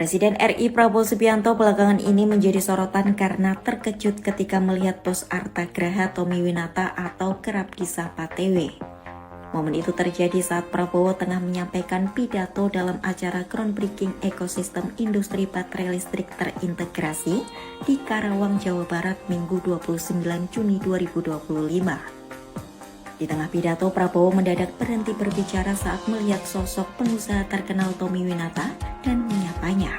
Presiden RI Prabowo Subianto belakangan ini menjadi sorotan karena terkejut ketika melihat bos Arta Graha Tommy Winata atau kerap disapa TW. Momen itu terjadi saat Prabowo tengah menyampaikan pidato dalam acara groundbreaking ekosistem industri baterai listrik terintegrasi di Karawang, Jawa Barat, Minggu 29 Juni 2025. Di tengah pidato, Prabowo mendadak berhenti berbicara saat melihat sosok pengusaha terkenal Tommy Winata dan menyapanya.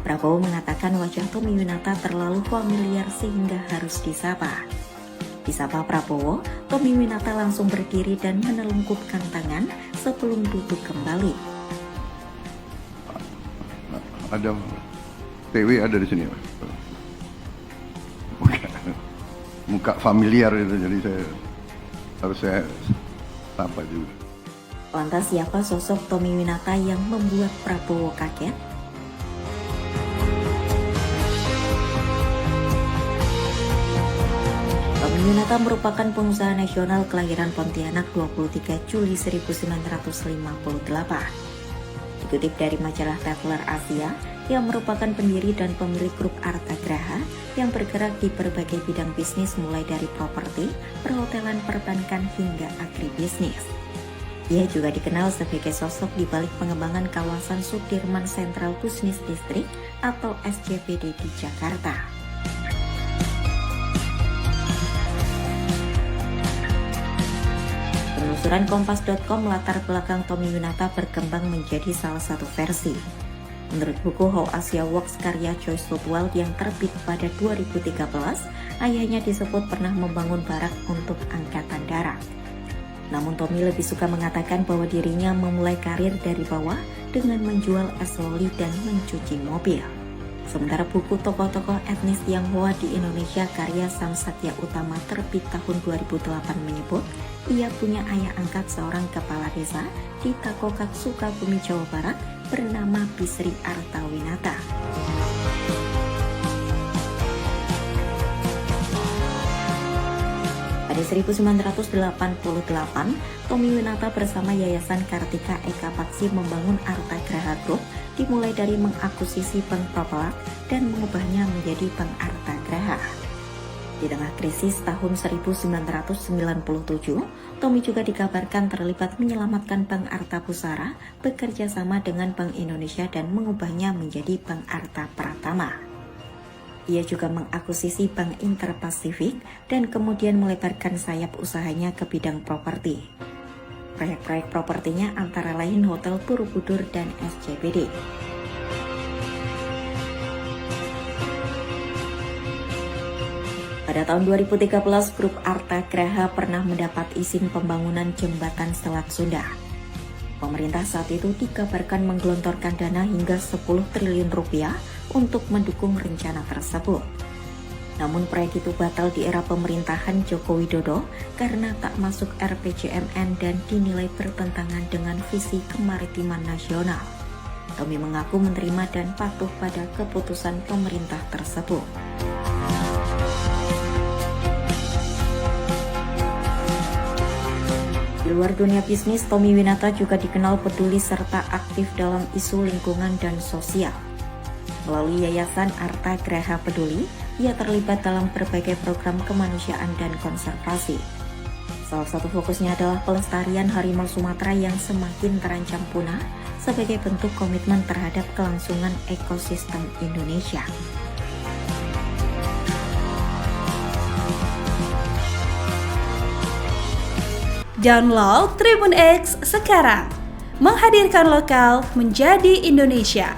Prabowo mengatakan wajah Tommy Winata terlalu familiar sehingga harus disapa. Disapa Prabowo, Tommy Winata langsung berdiri dan menelungkupkan tangan sebelum duduk kembali. Ada TW ada di sini, Mas. Muka familiar itu, jadi saya sapa juga. Lantas siapa sosok Tommy Winata yang membuat Prabowo kaget? Tommy Winata merupakan pengusaha nasional kelahiran Pontianak 23 Juli 1958. Dikutip dari majalah Traveler Asia, yang merupakan pendiri dan pemilik grup Arta Graha yang bergerak di berbagai bidang bisnis mulai dari properti, perhotelan, perbankan hingga agribisnis. Ia juga dikenal sebagai sosok di balik pengembangan kawasan Sudirman Central Business District atau SCBD di Jakarta. Penelusuran Kompas.com latar belakang Tommy Winata berkembang menjadi salah satu versi. Menurut buku How Asia Works karya Joyce Lutwell yang terbit pada 2013, ayahnya disebut pernah membangun barak untuk angkatan darat. Namun Tommy lebih suka mengatakan bahwa dirinya memulai karir dari bawah dengan menjual es loli dan mencuci mobil. Sementara buku tokoh-tokoh etnis Tionghoa di Indonesia karya Sam Satya Utama terbit tahun 2008 menyebut ia punya ayah angkat seorang kepala desa di Takokak, Sukabumi, Jawa Barat bernama Bisri Arta Winata. Pada 1988, Tommy Winata bersama Yayasan Kartika Eka Paksi membangun Arta Graha Group dimulai dari mengakuisisi Bank Propelak dan mengubahnya menjadi Bank Arta Graha. Di tengah krisis tahun 1997, Tommy juga dikabarkan terlibat menyelamatkan Bank Arta Pusara bekerja sama dengan Bank Indonesia dan mengubahnya menjadi Bank Arta Pratama. Ia juga mengakuisisi Bank Interpasifik dan kemudian melebarkan sayap usahanya ke bidang properti. Proyek-proyek propertinya antara lain Hotel Borobudur dan SCBD. Pada tahun 2013, grup Arta Graha pernah mendapat izin pembangunan jembatan Selat Sunda. Pemerintah saat itu dikabarkan menggelontorkan dana hingga 10 triliun rupiah untuk mendukung rencana tersebut. Namun proyek itu batal di era pemerintahan Joko Widodo karena tak masuk RPJMN dan dinilai bertentangan dengan visi kemaritiman nasional. Tommy mengaku menerima dan patuh pada keputusan pemerintah tersebut. Di luar dunia bisnis, Tommy Winata juga dikenal peduli serta aktif dalam isu lingkungan dan sosial. Melalui Yayasan Arta Graha Peduli, ia terlibat dalam berbagai program kemanusiaan dan konservasi. Salah satu fokusnya adalah pelestarian harimau Sumatera yang semakin terancam punah sebagai bentuk komitmen terhadap kelangsungan ekosistem Indonesia. Download Tribun X sekarang, menghadirkan lokal menjadi Indonesia.